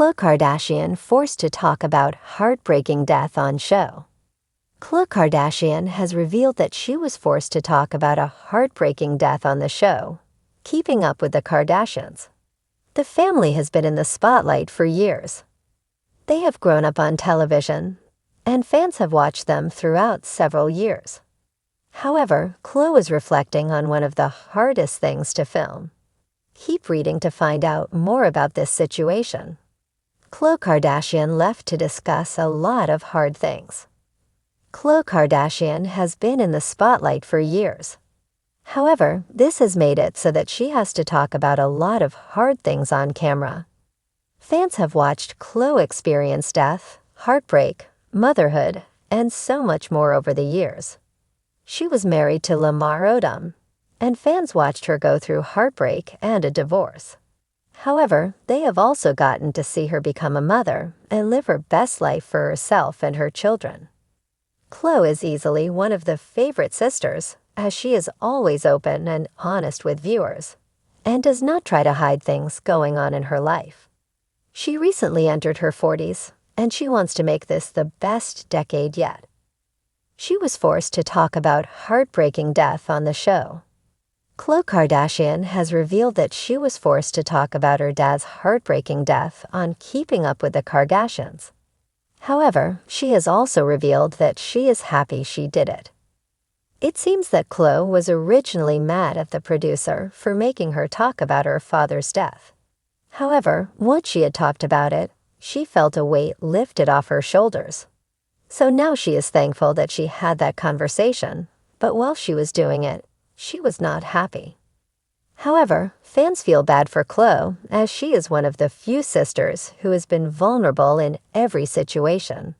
Khloe Kardashian forced to talk about heartbreaking death on show. Khloe Kardashian has revealed that she was forced to talk about a heartbreaking death on the show, Keeping Up with the Kardashians. The family has been in the spotlight for years. They have grown up on television, and fans have watched them throughout several years. However, Khloe is reflecting on one of the hardest things to film. Keep reading to find out more about this situation. Khloe Kardashian left to discuss a lot of hard things. Khloe Kardashian has been in the spotlight for years. However, this has made it so that she has to talk about a lot of hard things on camera. Fans have watched Khloe experience death, heartbreak, motherhood, and so much more over the years. She was married to Lamar Odom, and fans watched her go through heartbreak and a divorce. However, they have also gotten to see her become a mother and live her best life for herself and her children. Khloe is easily one of the favorite sisters, as she is always open and honest with viewers, and does not try to hide things going on in her life. She recently entered her 40s, and she wants to make this the best decade yet. She was forced to talk about heartbreaking death on the show. Khloe Kardashian has revealed that she was forced to talk about her dad's heartbreaking death on Keeping Up with the Kardashians. However, she has also revealed that she is happy she did it. It seems that Khloe was originally mad at the producer for making her talk about her father's death. However, once she had talked about it, she felt a weight lifted off her shoulders. So now she is thankful that she had that conversation, but while she was doing it, she was not happy. However, fans feel bad for Khloe, as she is one of the few sisters who has been vulnerable in every situation.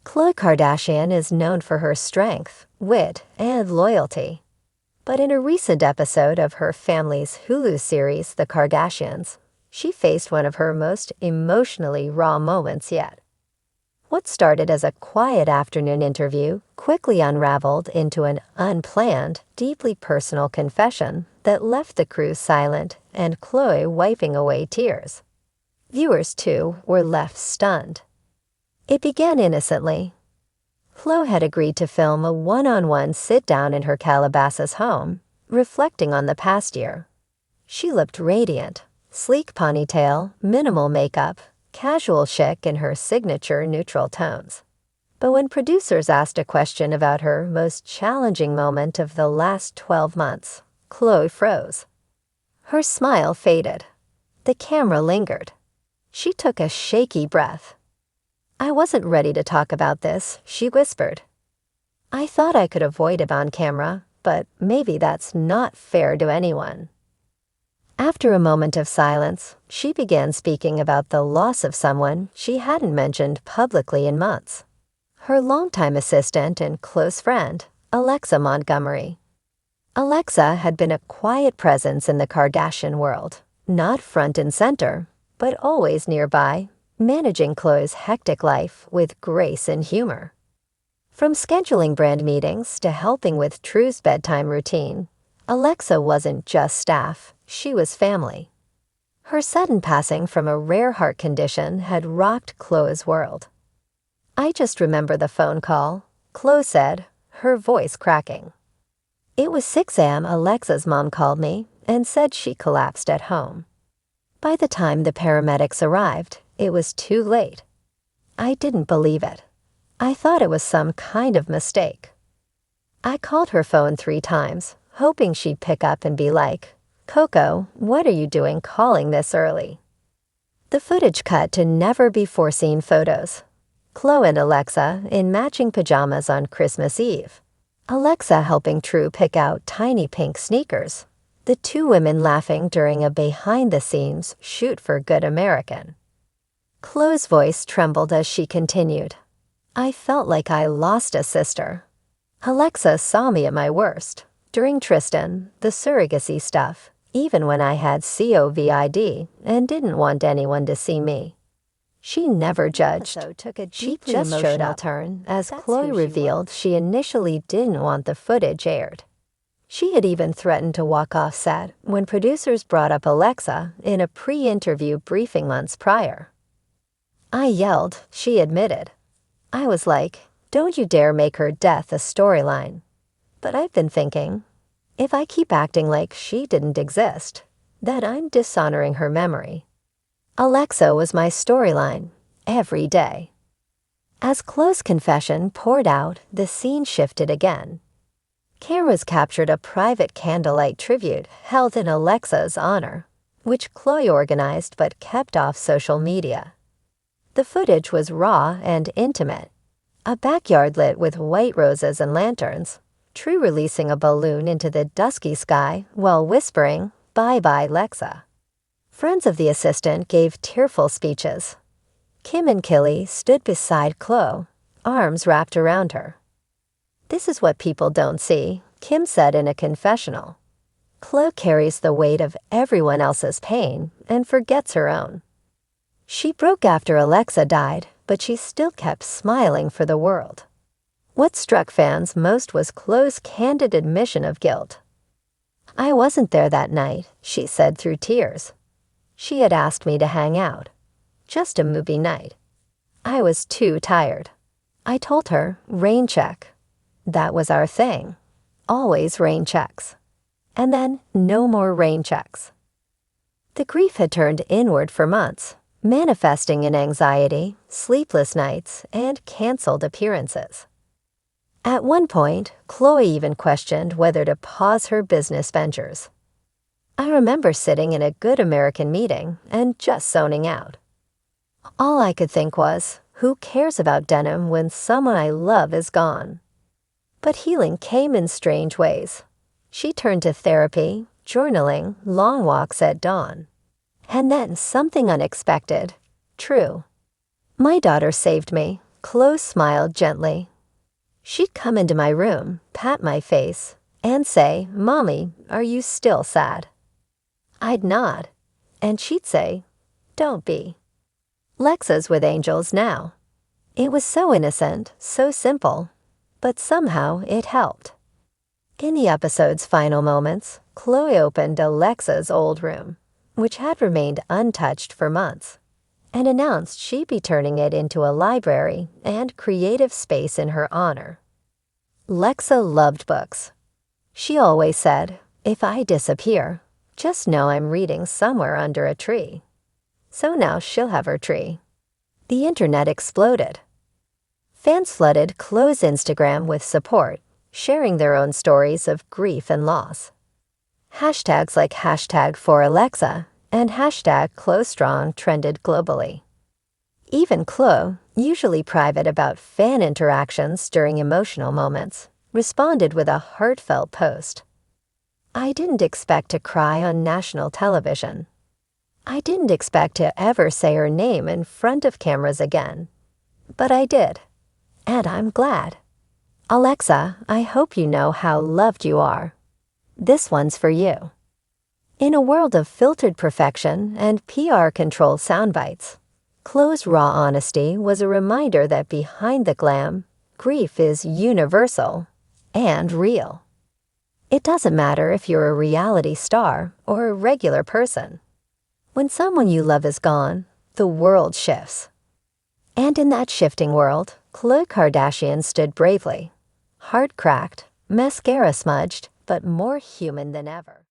Khloe Kardashian is known for her strength, wit, and loyalty. But in a recent episode of her family's Hulu series, The Kardashians, she faced one of her most emotionally raw moments yet. What started as a quiet afternoon interview quickly unraveled into an unplanned, deeply personal confession that left the crew silent and Khloe wiping away tears. Viewers, too, were left stunned. It began innocently. Khloe had agreed to film a one-on-one sit-down in her Calabasas home, reflecting on the past year. She looked radiant, sleek ponytail, minimal makeup, casual chic in her signature neutral tones. But when producers asked a question about her most challenging moment of the last 12 months, Khloe froze. Her smile faded. The camera lingered. She took a shaky breath. "I wasn't ready to talk about this," she whispered. "I thought I could avoid it on camera, but maybe that's not fair to anyone." After a moment of silence, she began speaking about the loss of someone she hadn't mentioned publicly in months. Her longtime assistant and close friend, Alexa Montgomery. Alexa had been a quiet presence in the Kardashian world, not front and center, but always nearby, managing Khloe's hectic life with grace and humor. From scheduling brand meetings to helping with True's bedtime routine, Alexa wasn't just staff, she was family. Her sudden passing from a rare heart condition had rocked Khloe's world. "I just remember the phone call," Khloe said, her voice cracking. "It was 6 a.m. Alexa's mom called me and said she collapsed at home. By the time the paramedics arrived, it was too late. I didn't believe it. I thought it was some kind of mistake. I called her phone 3 times, hoping she'd pick up and be like, 'Coco, what are you doing calling this early?'" The footage cut to never-before-seen photos. Khloe and Alexa in matching pajamas on Christmas Eve. Alexa helping True pick out tiny pink sneakers. The two women laughing during a behind-the-scenes shoot for Good American. Khloe's voice trembled as she continued. "I felt like I lost a sister. Alexa saw me at my worst. During Tristan, the surrogacy stuff, even when I had COVID and didn't want anyone to see me. She never judged. She just showed a turn as Khloe revealed she initially didn't want the footage aired. She had even threatened to walk off set when producers brought up Alexa in a pre-interview briefing months prior. I yelled, she admitted. I was like, don't you dare make her death a storyline. But I've been thinking, if I keep acting like she didn't exist, then I'm dishonoring her memory. Alexa was my storyline, every day. As Khloe's confession poured out, the scene shifted again. Cameras captured a private candlelight tribute held in Alexa's honor, which Khloe organized but kept off social media. The footage was raw and intimate. A backyard lit with white roses and lanterns, True releasing a balloon into the dusky sky while whispering, "Bye-bye, Lexa." Friends of the assistant gave tearful speeches. Kim and Khloe stood beside Khloe, arms wrapped around her. "This is what people don't see," Kim said in a confessional. Khloe carries the weight of everyone else's pain and forgets her own. She broke after Alexa died, but she still kept smiling for the world. What struck fans most was Khloe's candid admission of guilt. "I wasn't there that night," she said through tears. "She had asked me to hang out. Just a movie night. I was too tired. I told her, rain check. That was our thing. Always rain checks. And then no more rain checks." The grief had turned inward for months, manifesting in anxiety, sleepless nights, and canceled appearances. At one point, Khloe even questioned whether to pause her business ventures. "I remember sitting in a good American meeting and just zoning out. All I could think was, who cares about denim when someone I love is gone?" But healing came in strange ways. She turned to therapy, journaling, long walks at dawn. And then something unexpected. True. "My daughter saved me," Khloe smiled gently. She'd come into my room, pat my face, and say, "Mommy, are you still sad?" I'd nod, and she'd say, "Don't be." Lexa's with angels now. It was so innocent, so simple, but somehow it helped. In the episode's final moments, Khloe opened Alexa's old room, which had remained untouched for months, and announced she'd be turning it into a library and creative space in her honor. Lexa loved books. She always said, "If I disappear, just know I'm reading somewhere under a tree." So now she'll have her tree. The internet exploded. Fans flooded Khloe's Instagram with support, sharing their own stories of grief and loss. Hashtags like #4Alexa and #KhloeStrong trended globally. Even Khloe, usually private about fan interactions during emotional moments, responded with a heartfelt post. "I didn't expect to cry on national television. I didn't expect to ever say her name in front of cameras again. But I did. And I'm glad. Alexa, I hope you know how loved you are. This one's for you." In a world of filtered perfection and PR control soundbites, Khloe's raw honesty was a reminder that behind the glam, grief is universal and real. It doesn't matter if you're a reality star or a regular person. When someone you love is gone, the world shifts. And in that shifting world, Khloe Kardashian stood bravely, heart cracked, mascara smudged, but more human than ever.